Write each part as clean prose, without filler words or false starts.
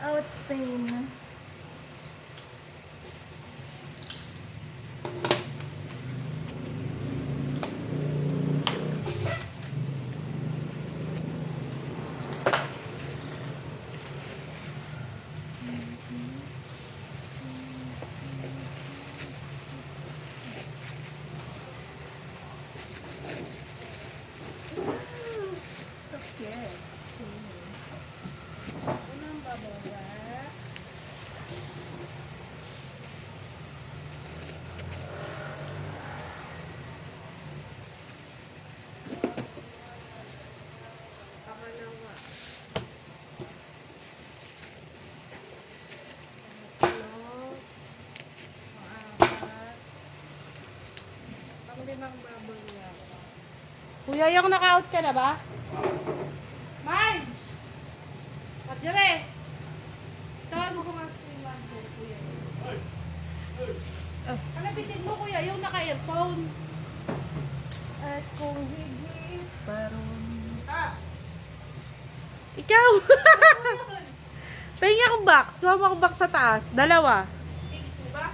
out Spain. So cute. Unang bababa. Pangalawa. Pangatlo. Pang-apat. Pang-limang bababa. Kuya, yung naka-out ka na ba? Marge! Marjorie! Tawago ko nga si Marge, kuya. Kalabitin mo, kuya, yung naka-earphone. At kung higit parang Ikaw! Pahinga akong box. Kuha mo akong box sa taas. Dalawa.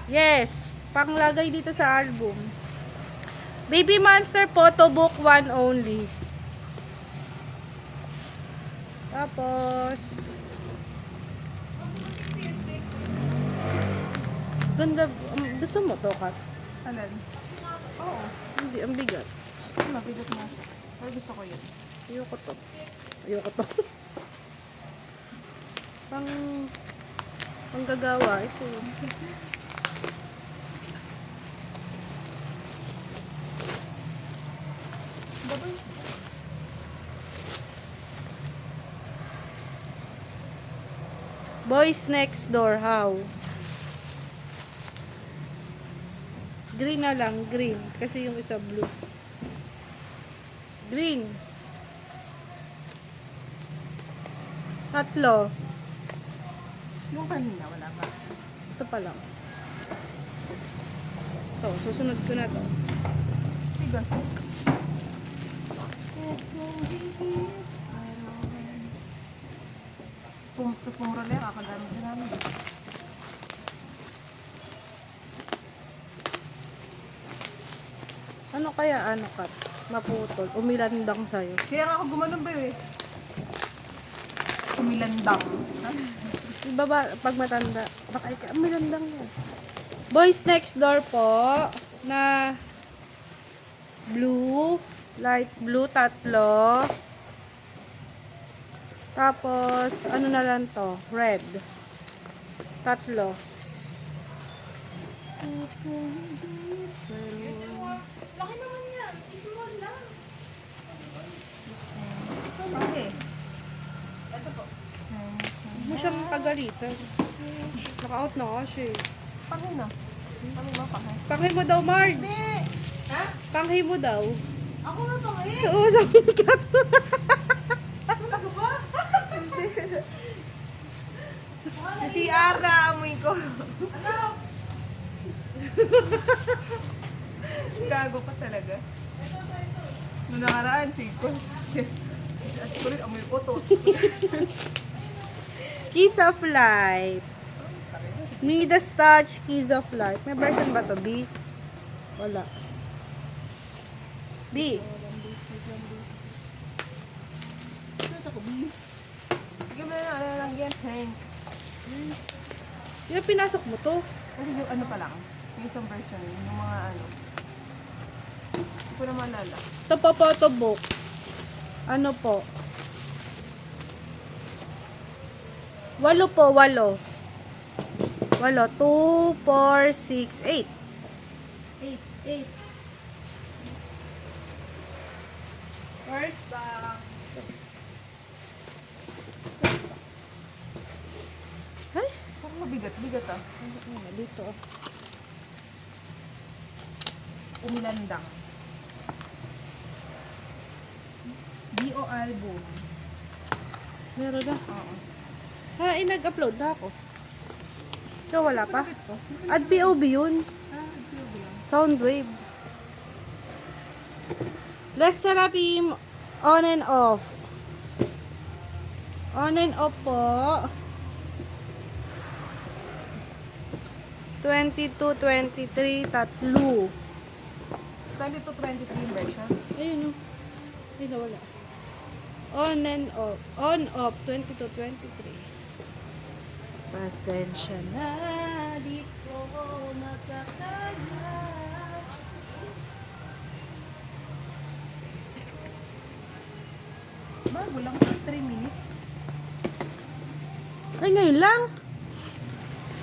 Yes. Panglagay dito sa album. Baby Monster Photo Book 1 only. Tapos ganda. Gusto mo to, Kat? alin? Oo. Hindi, ang bigat. Mabigat na siya. Pero gusto ko yun. Ayoko to. Ayoko to. Pang panggagawa. Ito. Double Boys Next Door, how? Green na lang, green. Kasi yung isa blue. Green. Tatlo. Yung kanina, wala pa. Ito pa lang. Ito, susunod ko na to. Tigas. Tapos pumura na yan, kakagamit na namin. Ano kaya, ano, Kat? Maputol. Umilandang sa'yo. Kaya nga ako gumanon ba eh. Kumilandang. Iba ba, pag matanda, baka umilandang yan. Boys Next Door po, na blue, light blue, tatlo. Tapos, ano na lang to? Red. Tatlo. Laki naman yan. Small lang. Okay. Ito po. Huwag mo siyang kagalitan. Naka-out na nga siya eh. Pangin na. Pangin mo, pangin. Panghi mo daw, Marge. Hindi! Ha? Panghi mo daw. Ako nga pangit. Oo, sabi ni Kat. Talaga ba? Si Ara, amoy ko. Ano? Gago ka talaga. Noong nakaraan, si ko. At ko rin, amoy ko to. Kiss of Life. Midas Touch, Kiss of Life. May version ba to? B? Wala. B. Ito ko, B. Sige mo na, ano lang yan, Hank. Yung pinasok mo to. Kasi yung ano pa lang, yung isang version, yung mga ano. Hindi ko na maalala. Ito po, photo book. Ano po? 8 po, 8. 8. 2, 4, 6, 8. 8. First box. Ay, Parang mabigat, bigat ah. dito. Umilandang. B.O. album. Meron na. Oo. Ha, nag-upload na ako. So, wala pa. At POB yun. Soundwave. Less therapy on and off. On and off po. 22, 23, tatlo. 22, 23 yung version. Ayun o. Ay, nawala. On and off. On, off. 22, 23. Pasensya na. Di ko makakaya. Bago lang, 3 minutes. Ay, ngayon lang.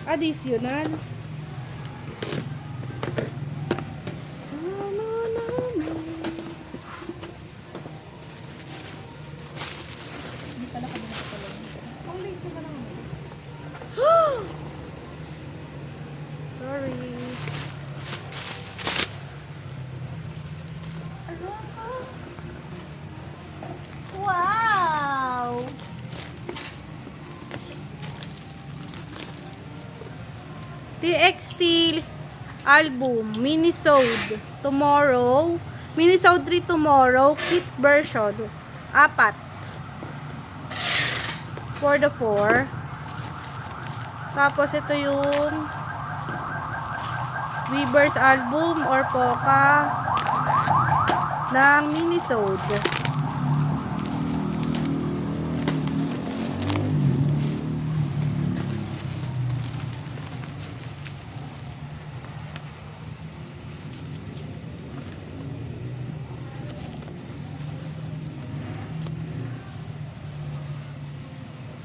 Additional. Hindi pala kami nakapalaw. Ang late ko na lang. Sorry. Wow! TXT album, Minisode tomorrow. Minisode 3 tomorrow, kit version. 4. For the 4. Tapos ito yung Weaver's album or Poca ng Minisode.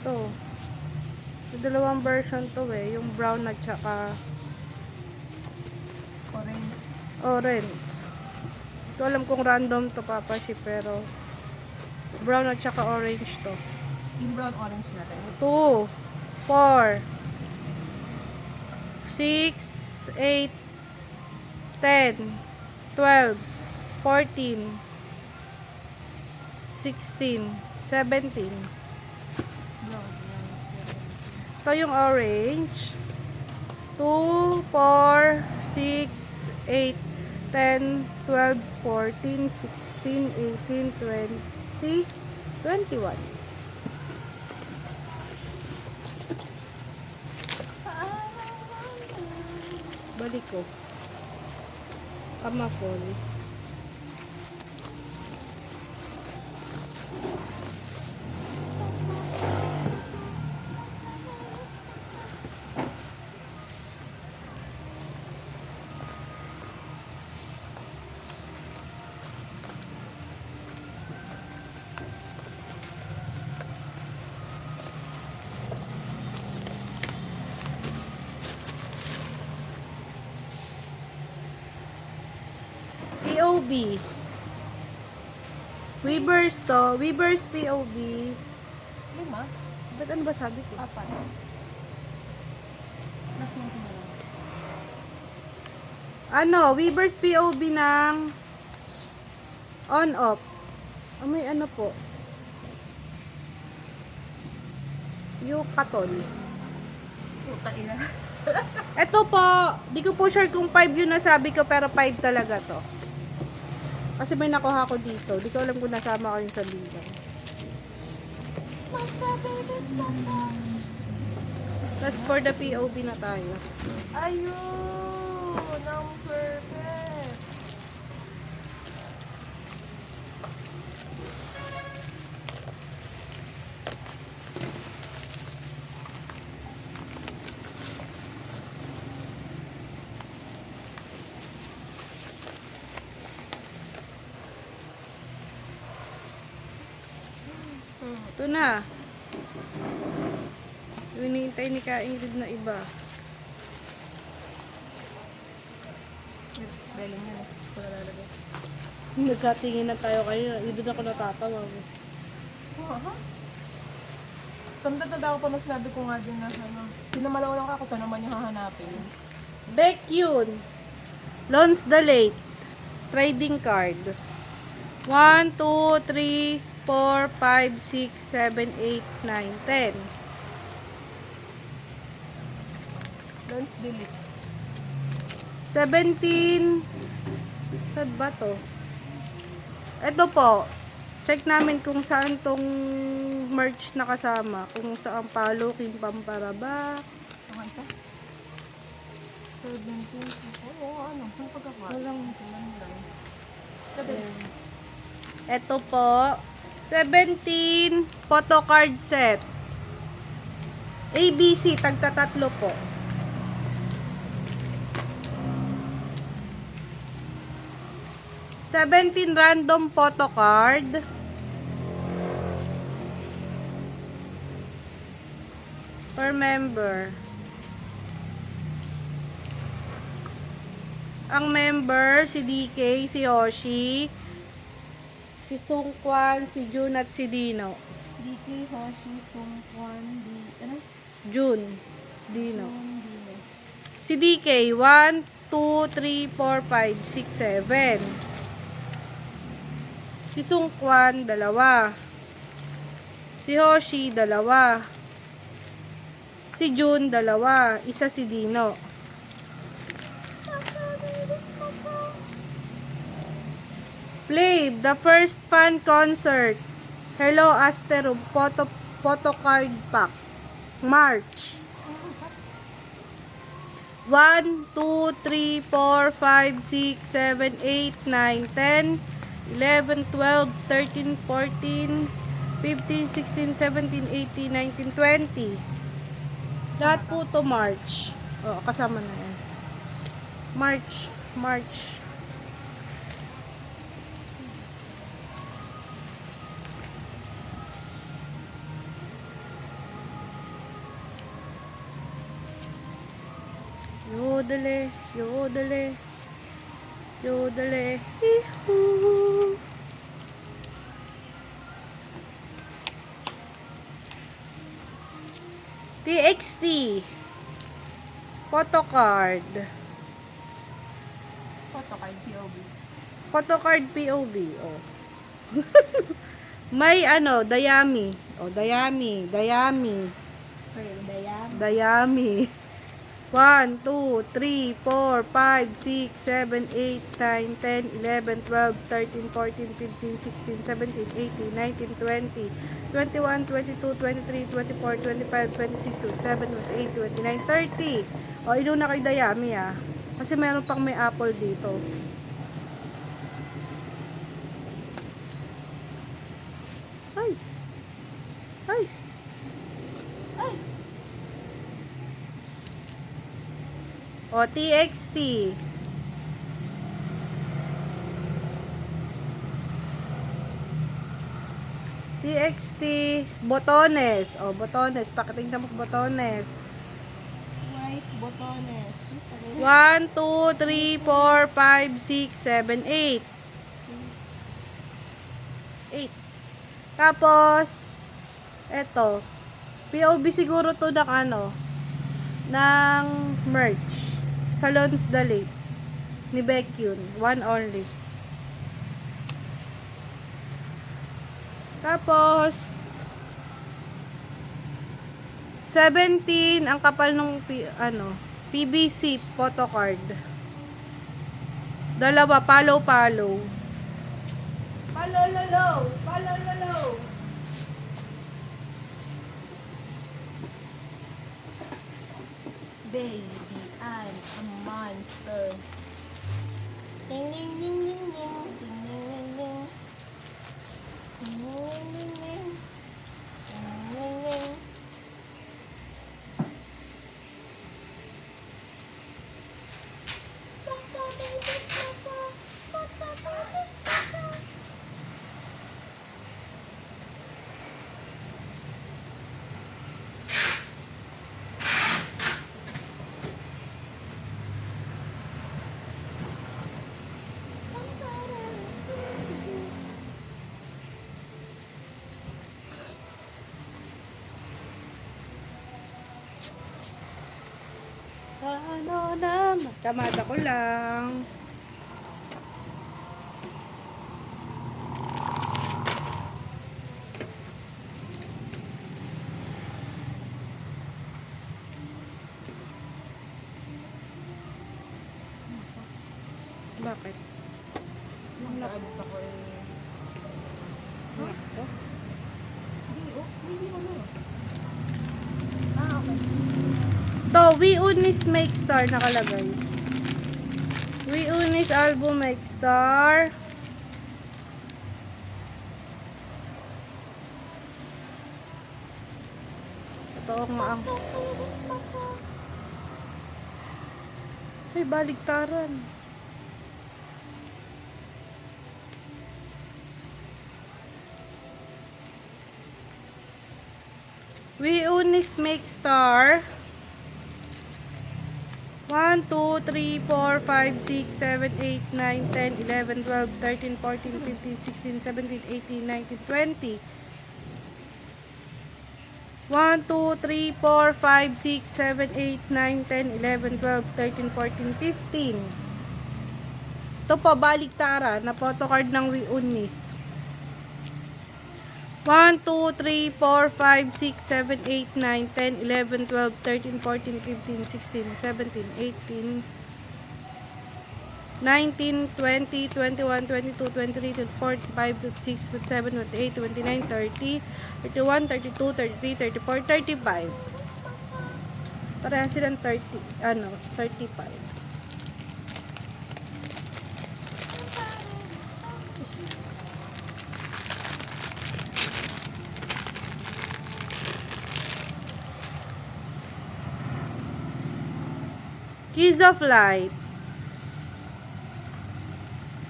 To. May dalawang version to eh. Yung brown at saka Orange. orange. Ito alam kong random to papashi pero brown at saka orange to. Yung brown orange natin. 2, 4, 6, 8, 10, 12, 14, 16, 17. Brown. Ito yung orange. 2, 4, 6, 8, 10, 12, 14, 16, 18, 20, 21. Balik ko. Kamapol. POV. Weavers to. Weavers POV. 5. Ba't ano ba sabi ko? 4. Plus yung tingnan. Ano? Weavers POV ng on-off. Ah, may ano po. Yung katol. Puta ina. Ito po, di ko po sure kung 5 yun nasabi ko, pero 5 talaga to. Kasi may nakuha ko dito. Di ko alam kung nasama ko yung sa bilang. Tapos for the POV na tayo. Ayun! Ang perfect! Ito na. Hinihintay ni Ka Ingrid na iba. Galing yan eh. Wala lalagay. Nagkatingin na tayo kanina. Doon ako natatawa. Aha. Tanda ako pa mas sabi ko nga din na ano. Pinamalaw lang ako sa naman yung hahanapin. Baekhyun. Lons the Late. Trading card. 1, 2, 3, 4, 5, 6, 7, 8, 9, 10. Don't delete. 17. Saan ba to? Ito po. Check namin kung saan tong merch nakasama. Kung saan Palukin, Pamparaba. Ang isa? 17. Oo, ano? Ang pagkakot? Walang. lang. Ayan. Ito po, 17 photo card set. ABC, tagtatatlo po. Seventeen random photo card. Per member. Ang member, si DK, si Yoshi, si Sungkwan, si Jun at si Dino. DK, Hoshi, Sungkwan, ano? Jun, Dino. Dino. Si DK, 1, 2, 3, 4, 5, 6, 7. Si Sungkwan, 2. Si Hoshi, 2. Si Jun, 2. Isa si Dino. Play the first fan concert. Hello Asteroom photo card pack. March. 1, 2, 3, 4, 5, 6, 7, 8, 9, 10, 11, 12, 13, 14, 15, 16, 17, 18, 19, 20. Lahat po to March. O, kasama na yan. March. Yodele, yodele, yodele, hee-hoo. TXT photo card. Photocard, POV. Photo card POV. Oh. May ano, Dayami. Oh, Dayami. Ayun, Dayami. 1, 2, 3, 4, 5, 6, 7, 8, 9, 10, 11, 12, 13, 14, 15, 16, 17, 18, 19, 20, 21, 22, 23, 24, 25, 26, 27, 28, 29, 30. O, inuna kay Dayami ah. Kasi meron pang may apple dito. Ay! Ay! O, TXT. TXT, botones. O, botones. Pakitingnan mo botones. White, botones. 1, 2, 3, 4, 5, 6, 7, 8. 8. Tapos, eto. POV siguro to ng ano, ng merch. Salons Dalit. Ni Beckyun. 1 only. Tapos, 17 ang kapal ng PVC photo card. 2 palo. Palololo. Baby, I'm a monster. Ding ding ding ding ding ding ding ding ding. Ding ding ding ding. Ding ding ding. Ano naman? Kamada ko lang. Bakit? Yung nakaabot ako eh. Nako. Hindi, oh. Hindi ano. Ah, okay. To, We Unis Make Star nakalagay. We Unis album Make Star. Totoo nga ang... Ay, baligtaran. We Unis Make Star. 1, 2, 3, 4, 5, 6, 7, 8, 9, 10, 11, 12, 13, 14, 15, 16, 17, 18, 19, 20. 1, 2, 3, 4, 5, 6, 7, 8, 9, 10, 11, 12, 13, 14, 15. Ito po, baligtara na photocard ng We Unis. 1, 2, 3, 4, 5, 6, 7, 8, 9, 10, 11, 12, 13, 14, 15, 16, 17, 18, 19, 20, 21, 22, 23, 24, 25, 26, 27, 28, 29, 30, 31, 32, 33, 34, 35. Parehas silang 35. Kids of Life.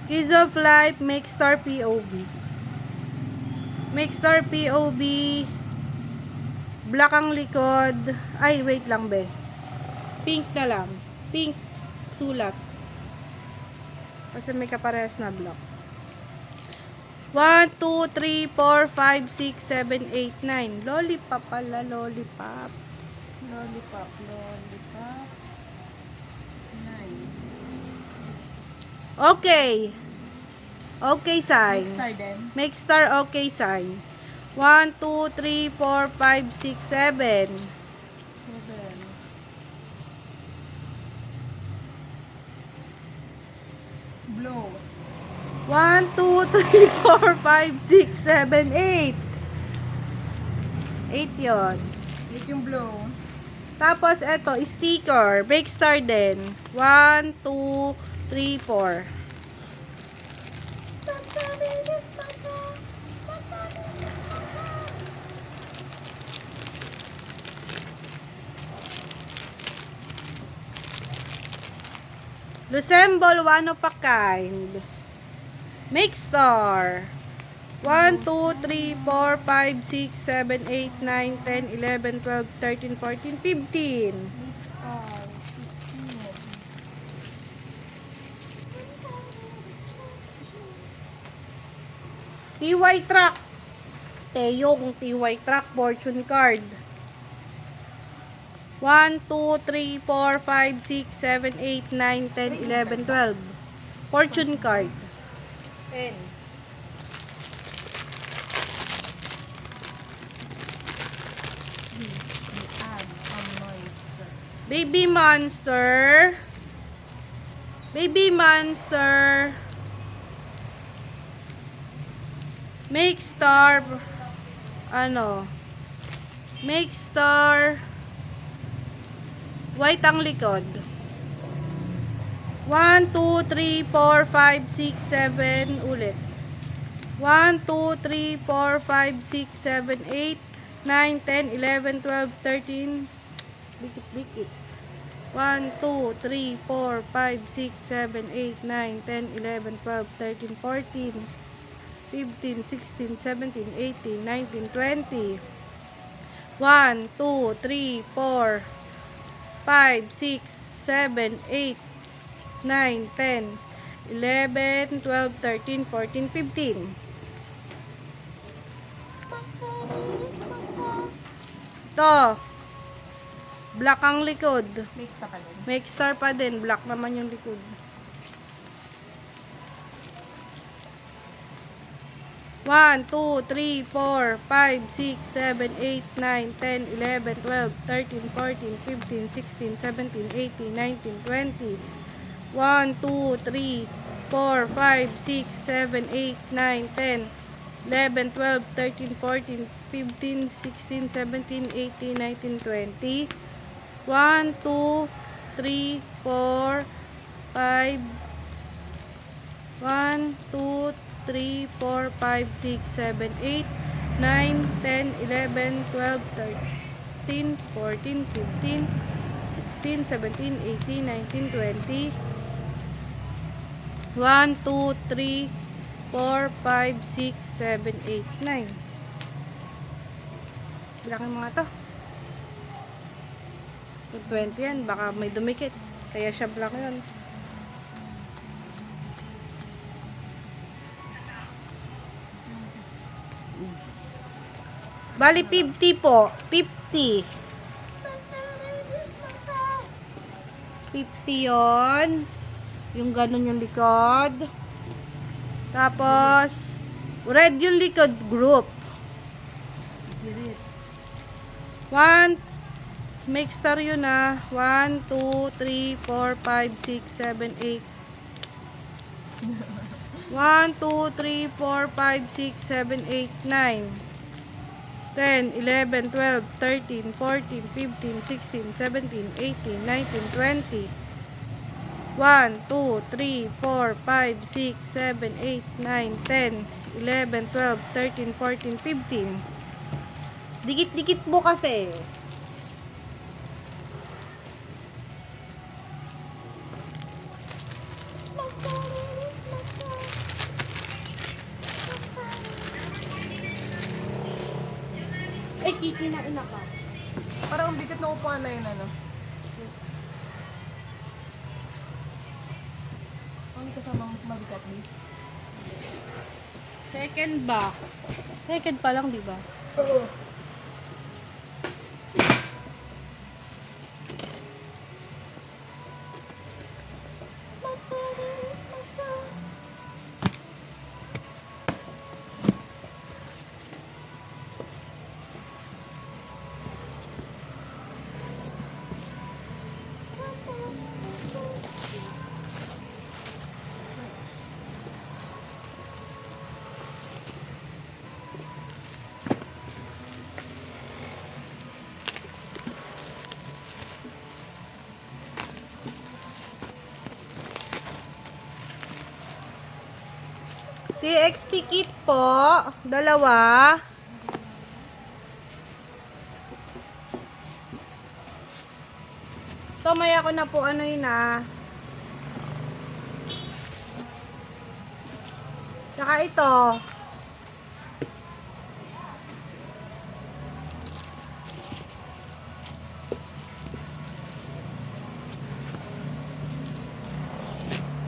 Kids of Life, Make Star POV. Make Star POV. Black ang likod. Ay, wait lang be. Pink na lang. Pink sulat. Kasi may kaparehas na block. 1, 2, 3, 4, 5, 6, 7, 8, 9. Lollipop pala, lollipop. Lollipop, lollipop. Okay. Okay sign. Make star din. Make star okay sign. 1, 2, 3, 4, 5, 6, 7. Blow. 1, 2, 3, 4, 5, 6, 7, 8. 8 yun. Make yung blow. Tapos, eto, sticker. Make star din. 1, 2, 3, 4. Lucemble, one of a kind. Make star. 1, 2, 3, 4, 5, 6, 7, 8, 9, 10, 11, 12, 13, 14, 15. TY Truck. Yung TY Truck fortune card. 1, 2, 3, 4, 5, 6, 7, 8, 9, 10, 11, 12. Fortune card. 10. Baby Monster. Baby Monster. Make star. Make star. White ang likod. 1, 2, 3, 4, 5, 6, 7. Ulit. 1, 2, 3, 4, 5, 6, 7, 8, 9, 10, 11, 12, 13. Dikit-dikit. 1, 2, 3, 4, 5, 6, 7, 8, 9, 10, 11, 12, 13, 14, 15, 16, 17, 18, 19, 20. 1, 2, 3, 4, 5, 6, 7, 8, 9, 10, 11, 12, 13, 14, 15. Ito. Black ang likod. Make star pa din. Make star pa din. Black naman yung likod. 1, 2, 3, 4, 5, 6, 7, 8, 9, 10, 11, 12, 13, 14, 15, 16, 17, 18, 19, 20. 1, 2, 3, 4, 5, 6, 7, 8, 9, 10, 11, 12, 13, 14, 15, 16, 17, 18, 19, 20. 1, 2, 3, 4, 5. 1, 2, 3, 4, 5, 6, 7, 8, 9, 10, 11, 12, 13, 14, 15, 16, 17, 18, 19, 20. 1, 2, 3, 4, 5, 6, 7, 8, 9. Bilangin mga to. 20 yan. Baka may dumikit. Kaya siya blank yun. Bali 50 po. 50. 50 yon. Yung ganun yung likod. Tapos, red yung likod group. Girit. 1, make star yun ah. 1, 2, 3, 4, 5, 6, 7, 8. 1, 2, 3, 4, 5, 6, 7, 8, 9. 10, 11, 12, 13, 14, 15, 16, 17, 18, 19, 20. 1, 2, 3, 4, 5, 6, 7, 8, 9, 10, 11, 12, 13, 14, 15. Dikit-dikit mo kasi. Ay, kikinain na ka. Parang ang bigat na upuan na yun, ano? Ang kasamang mabigat, di? Second box. Second pa lang, di ba? Oo. TXT kit po. Dalawa. Ito, may ako na po ano yun ah. Tsaka ito.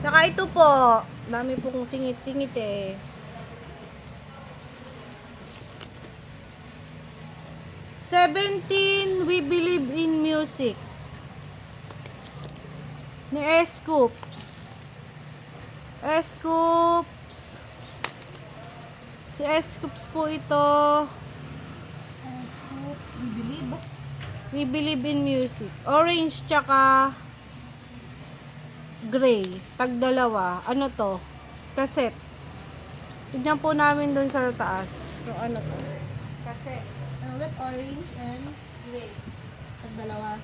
Tsaka ito po. Dami pong singit-singit eh. "17, We Believe in Music" ni S-Scoops. S-Scoops. Si S-Scoops po ito. We believe. We Believe in Music. Orange tsaka gray. Tag dalawa. Ano to? Cassette. Tignan po namin dun sa taas. So, ano to? Cassette. Red, orange, and Gray. ang dalawa.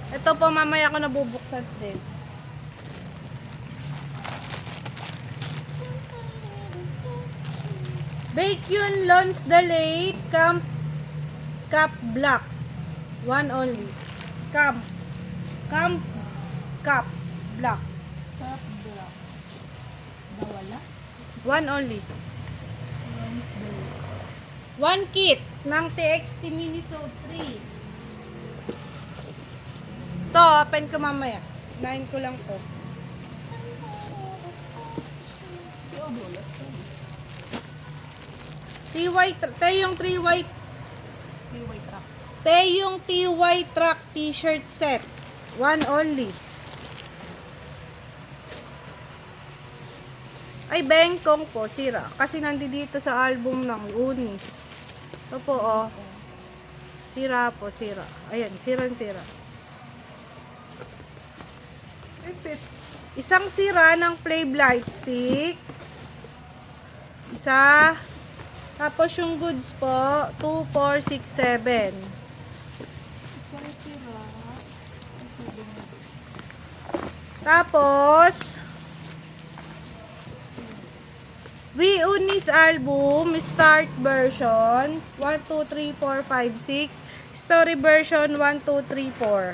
Ito po mamaya ko nabubuksan din. Bacon Lons Delate Camp Cup Black. One only. Camp Cup Black. Top black. Bawala. One only. One kit ng TXT Minisode 3. To, open ko mamaya. 9 ko lang to. Oh, bulot. TY, te yung 3 white, T-way truck. te yung TY Track t-shirt set. One only. Ay, bengkong po, sira. Kasi nandito sa album ng Unis. Ito po, oh. Sira po, sira. Ayan, sirang-sira. Ipit. Isang sira ng flame light stick. Isa. Tapos yung goods po, 2, 4, 6, 7. Isang sira. Tapos, We Unis album, start version, 1, 2, 3, 4, 5, 6. Story version, 1, 2, 3, 4.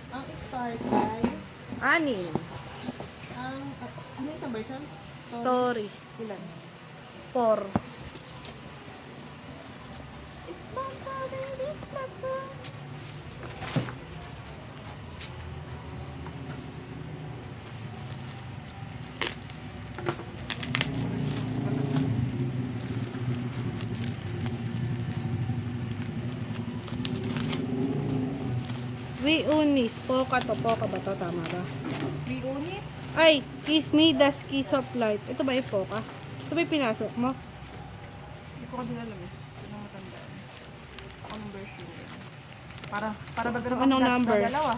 Ang start ay, Anin. ano yung isang version? Story. Ilan? 4. We Unis. Poka to. Poka ba to? Tama ba? Bigunis? Ay, Kiss Me, The Kiss of Light. Ito ba yung Poka? Ito ba yung pinasok mo? Hindi ko kasi alam eh. Hindi ko matandaan. Anong version yun? Para ba ganun Anong ang number? dalawa?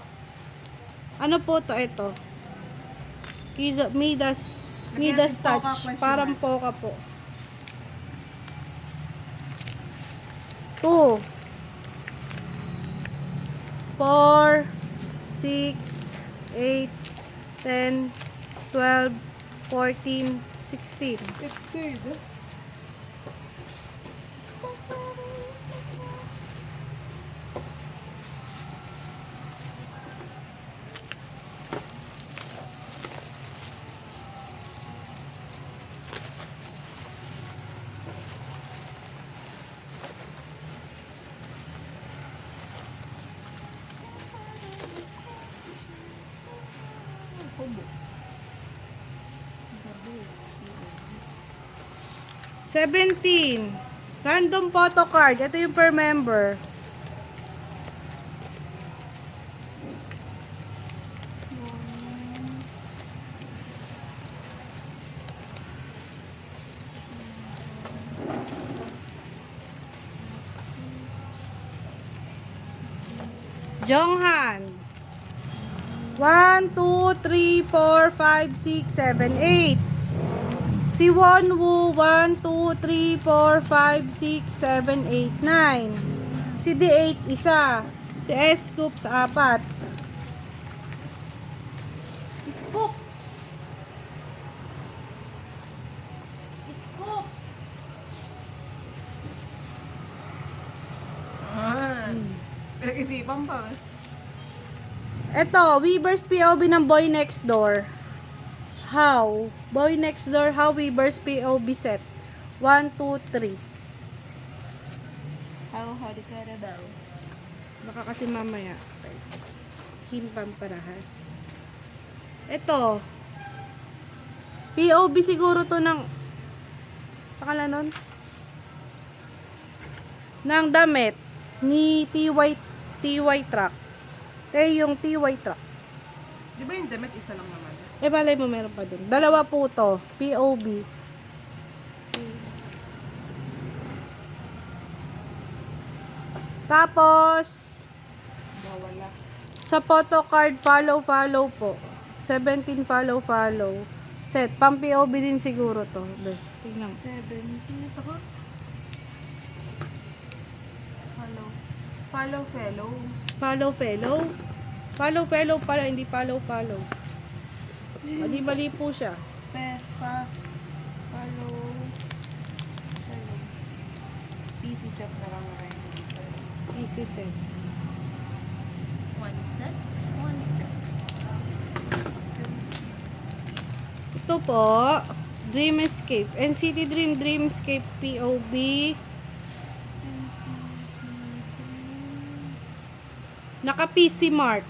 Ano po to? Ito. Kiss of Me, Lagyan natin Poka Touch. question Parang mark. Poka po. 2 4 6 8 10 12 14 16. It's good. Kubo. 17. Random photo card. Ito yung per member. Jonghan. 1, 2, 3, 4, 5, 6, 7, 8. Si Wonwoo, 1, 2, 3, 4, 5, 6, 7, 8, 9. Si D8, isa. Si S-Scoops, 4. Scoop. Scoop. Pinag-isipan pa. Ito, Weaver's POV ng Boy Next Door. How? Boy Next Door, how Weaver's POV set? 1, 2, 3. How di ka na daw? Baka kasi mamaya. Himpang parahas. Ito. POV siguro to ng pakala nun? Ng damit ni TY Truck. Yung TY Truck. Di ba yung damit isa lang naman? Malay mo meron pa dun. Dalawa po to. POV. Tapos, Bawala. sa photo card, follow po. 17 follow. Set. Pang POV din siguro to. Tingnan. 70. Ito ko. Follow fellow. Follow pala, hindi follow. Mali po siya. Pepa. Follow. PC set na lang na rin. Easy set. One set. Ito po, Dream Escape. NCT Dream Escape POV. Naka PC Mart.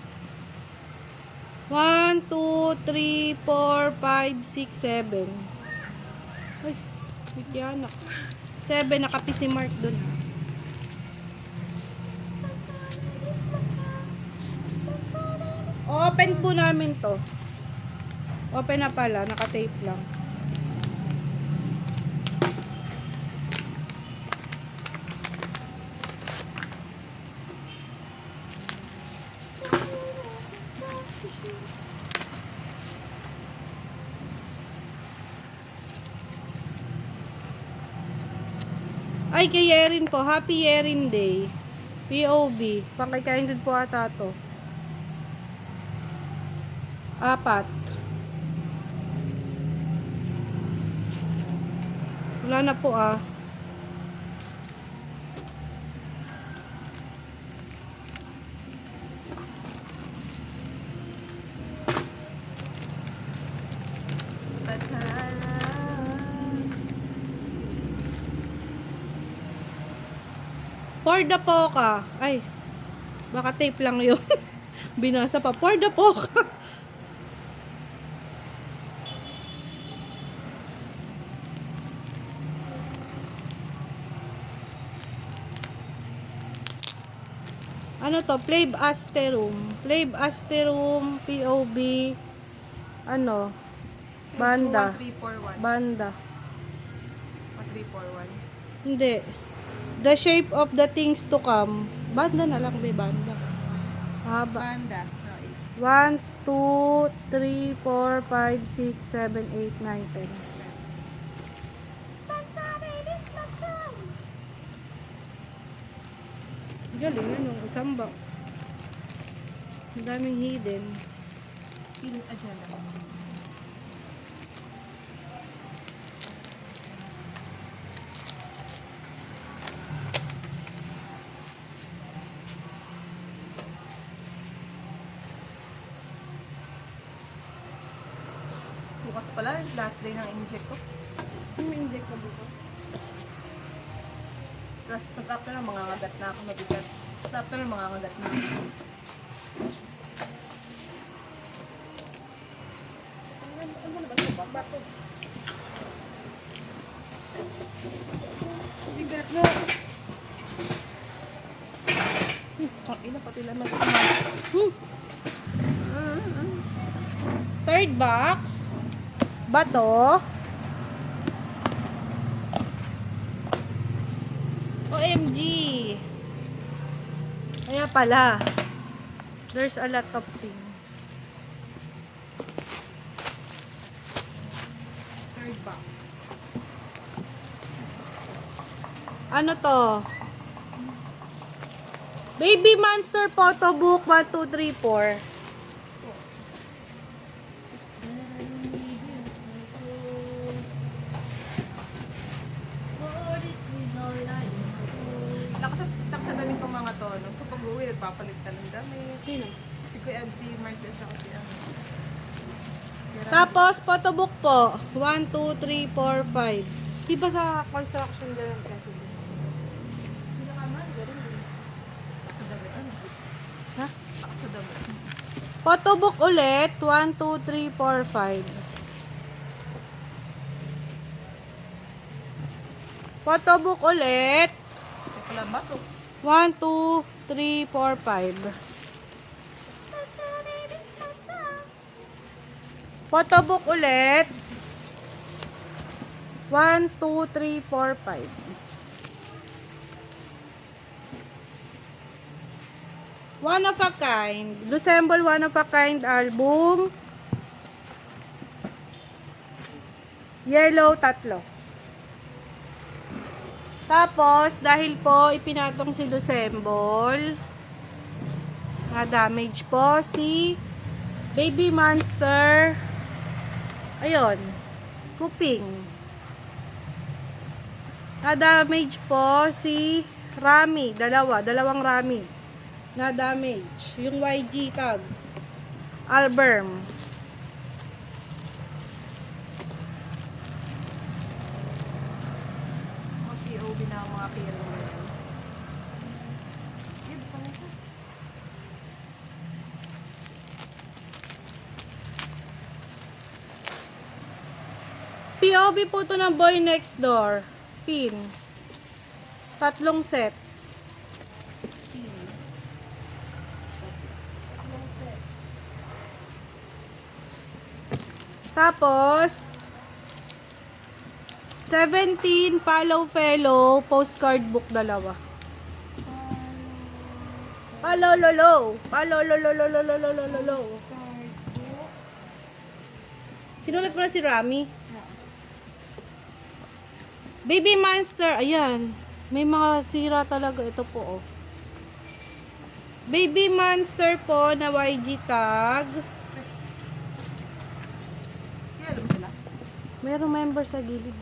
1, 2, 3, 4, 5, 6, 7. Ay, bigyan ako. 7, naka PC Mart dun. Open po namin to. Open na pala, naka-tape lang. Ay, kay Yerin po. Happy Yerin Day. POB. Pang kay Kindred po ata to. 4. Wala na po ah. For the Poca. Ay, baka tape lang yun. Binasa pa. For the Poca. Ano to? Plave Asterum. Plave Asterum, POB, ano, banda. 1341. Banda. 1341. Hindi. The shape of the things to come. Banda na lang, may banda. Haba. Banda. 1, 2, 3, 4, 5, 6, 7, 8, 9, 10. Galing ano, isang box. Ang daming hidden. Adyan lang. Bukas pala, last day ng inject ko. Ano may inject ka bukas? Tapos after na, mga ngagat na ako mabigat. Tapos after na, mga ngagat na ako. Ano ba ito? Bato. Bigat na. Ina, pati lang Third box. Bato. OMG. Kaya pala. There's a lot of things. third box. Ano to? Baby Monster Photo Book 1, 2, 3, 4. Sa damit kong mga to, no? Kapag uwi, nagpapalit ka ng damit. Sino? Si Kuya MC Martin sa kasi ano. Tapos, photo book po. 1, 2, 3, 4, 5. Di ba sa construction ganun kasi? Hindi ka man, gano'n din. Sa damit, ano? Ha? Sa damit. Photo book ulit. 1, 2, 3, 4, 5. Photo book ulit. Ito pala ba to? 1, 2, 3, 4, 5. Photo book ulit. 1, 2, 3, 4, 5. One of a kind. Resemble one of a kind album. Yellow, 3. Tapos, dahil po ipinatong si Lucembol, na-damage po si Baby Monster. Ayun, Kuping. Na-damage po si Rami, dalawang Rami. Na-damage. Yung YG tag. Alberm. Mga POV na mga pera mo yan. Sige, buksan mo siya. POV po to ng Boy Next Door. Pin. 3 set. Tapos, 17 follow fellow postcard book 2. Palololo. Palololololololololo. Sinulat mo na si Rami? Baby Monster. Ayan. May mga sira talaga. Ito po, oh. Baby Monster po na YG tag. Kilala mo sila? Mayroong member sa gilid.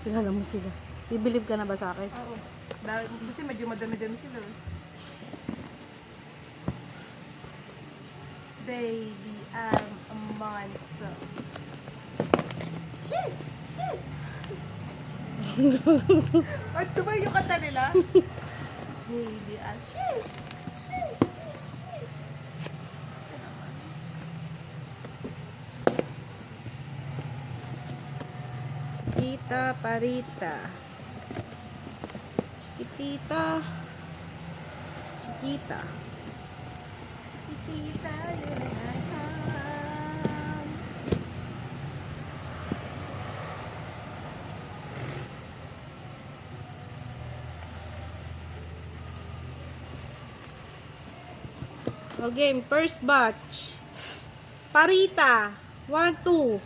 Kilala mo sila. Bibilib ka na ba sa akin? Oo. Dahil, kasi medyo madami-dami sila. Baby, I'm a monster. Sheesh! Sheesh! Ito ba yung kanta nila? Baby, I'm sheesh! Sheesh! Sheesh! Sheesh! Chiquita Parita. Chiquitita. Chiquita. Chiquitita, you're an icon. Okay, first batch. Parita. 1, 2.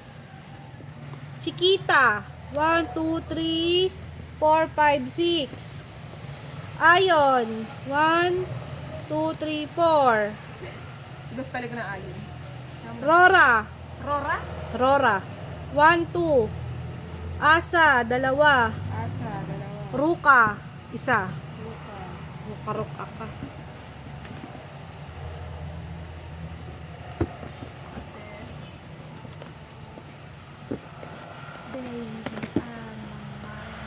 Chiquita. 1, 2, 3, 4, 5, 6. Ayon. 1, 2, 3, 4. Tapos pala ko na ayon. Rora. Rora? Rora. 1, 2. Asa. 2. Asa, dalawa. Ruka. 1. Luka. Ruka-ruka ka. Baby, I'm a monster.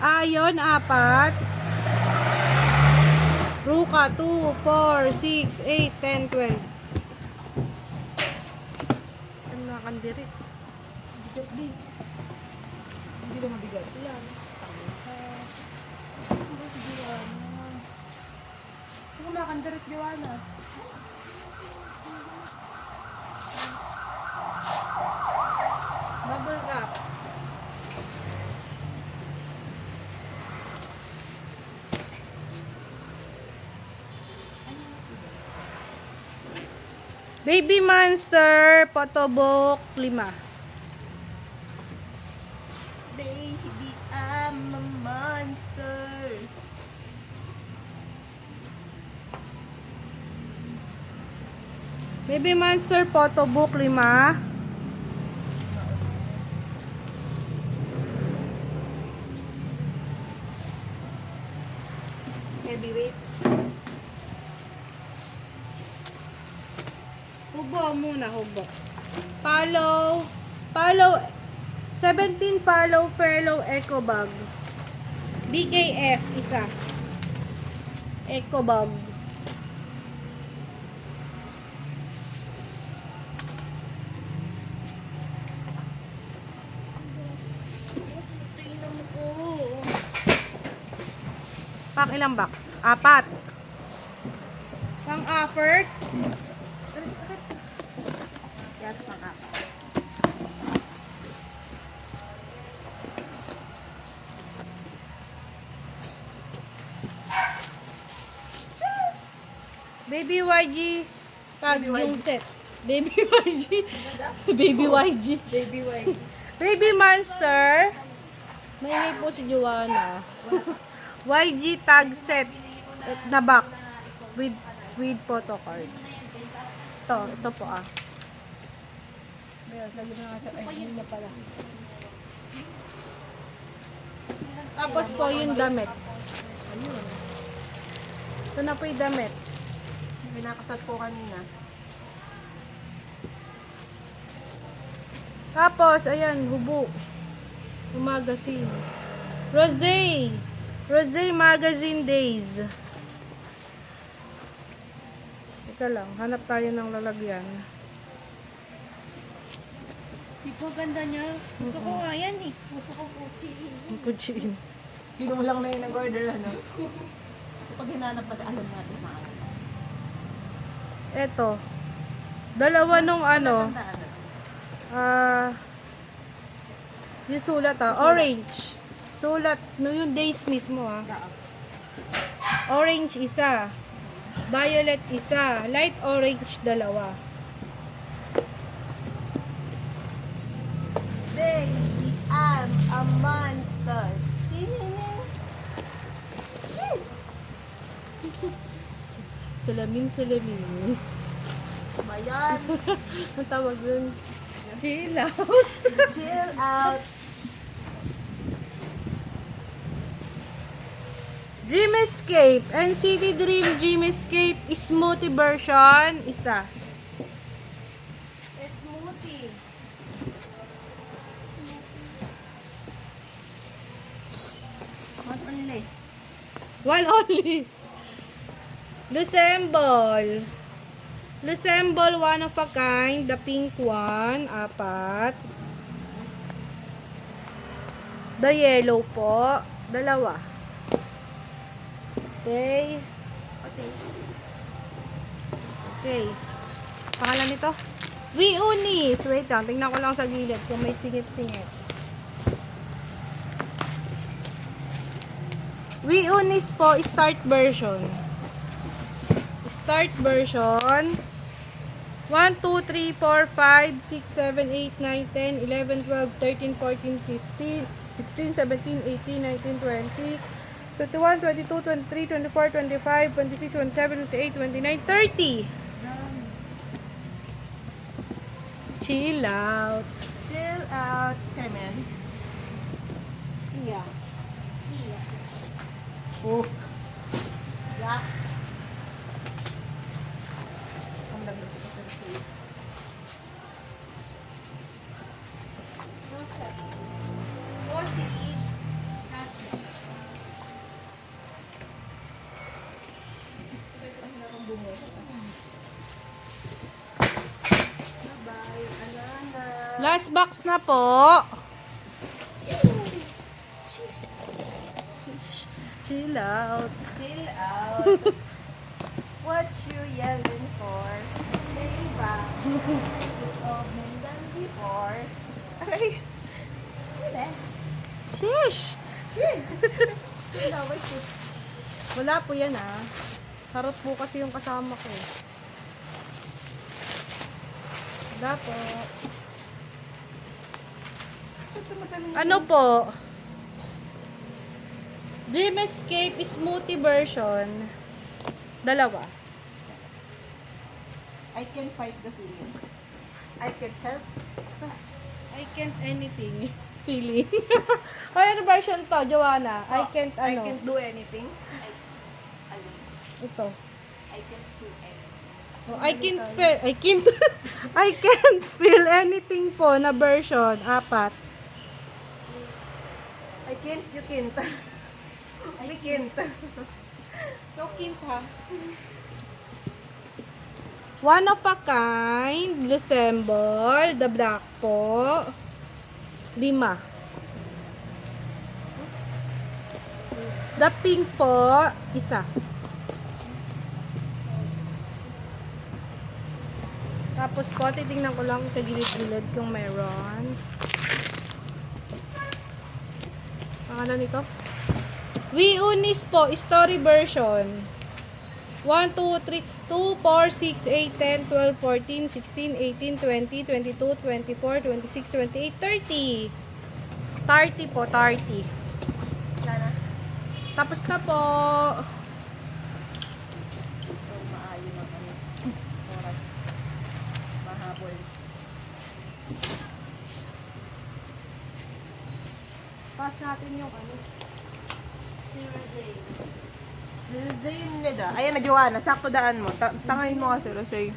Ayon, 4. Ruka, 2, 4, 6, 8, 10, 12. Ano na kandirit? Bigat din. Hindi ba mabigat? Yan. Kung kumakandarit, Joanna. Bubble wrap. Baby Monster, Potobok, 5. Baby, I'm a monster. Baby Monster, Potobok, 5. Heavyweight. Hubo muna, hubo. Follow, 17 follow, fellow, eco bag. BKF, 1. Eco bag. Tingnan mo ko. Pang ilang box? 4. Pang effort. Yes, pang-apat. Baby YG. Tag Baby YG. yung set. Baby YG. Baby YG. Baby white. Baby Monster. May po si Joanna. YG tag set na box with photo card. Ito po ah. Lagi na nga sa ayun na pala. Tapos po yung damit. Ito na po yung damit. Pinakasat ko kanina. Tapos, ayan, hubo. Yung magazine. Rosé. Rosé Magazine Days. Teka lang, hanap tayo ng lalagyan. Di po ganda niya. Gusto ko nga yan eh. Gusto ko puti. Ang kutsiin. Pino mo lang na yung nag-order, ano? Pag hinanap pag alam natin maaga. Eto. Dalawa nung ano. Yung sulat orange. Sulat, no yung days mismo Orange isa. Violet isa. Light orange dalawa. Baby, I'm a monster. Tininin. Sheesh. Salamin. Bayan. Ang tawag dun. Chill out. Chill out. Dream Escape. NCT Dream Escape Smoothie version. Isa. Smoothie. One only. One only. Lucembol. Lucembol, one of a kind. The pink one, 4. The yellow po, 2. Okay. Okay. Pangalan nito? Unis. Wait lang, tingnan ko lang sa gilid kung may singit-singit. Unis po, start version. Start version. 1, 2, 3, 4, 5, 6, 7, 8, 9, 10, 11, 12, 13, 14, 15, 16, 17, 18, 19, 20, 21, 22, 23, 24, 25, 26, 27, 28, 29, 30. Chill out. Chill out. Carmen. Yeah. Oh. Yeah. Ang dami ko sa food. Last box na po. Chill out. Chill out. What you yelling for? Lay back. It's all been done before. Aray. Hindi. Sheesh! Laway ko. Wala po yan Harot po kasi yung kasama ko. Wala po. Ano po? Dream Escape Smoothie version. 2. I can fight the feeling. I can help. I can't anything. Feeling. Ay, ano version to, Joanna? I can't, I can't do anything. Ito. I can't do anything. Oh, I can't feel, I can't feel anything po na version. 4. I can't, you can't. We can't. So, can't One of a kind, Lucembol, the black po. 5. The pink po, 1. Tapos po, titingnan ko lang sa gilid-gilid kung meron. Ano nito? Unis po, story version. 1, 2, 3, 2, 4, 6, 8, 10, 12, 14, 16, 18, 20, 22, 24, 26, 28, 30. 30 po, 30. Sana. Tapos na po. So, maayo na oras. Mahabol. Pass natin yung Si Zayn nila. Ayan na, Joanna. Sakto daan mo. Tangayin mo kasi, Rosay.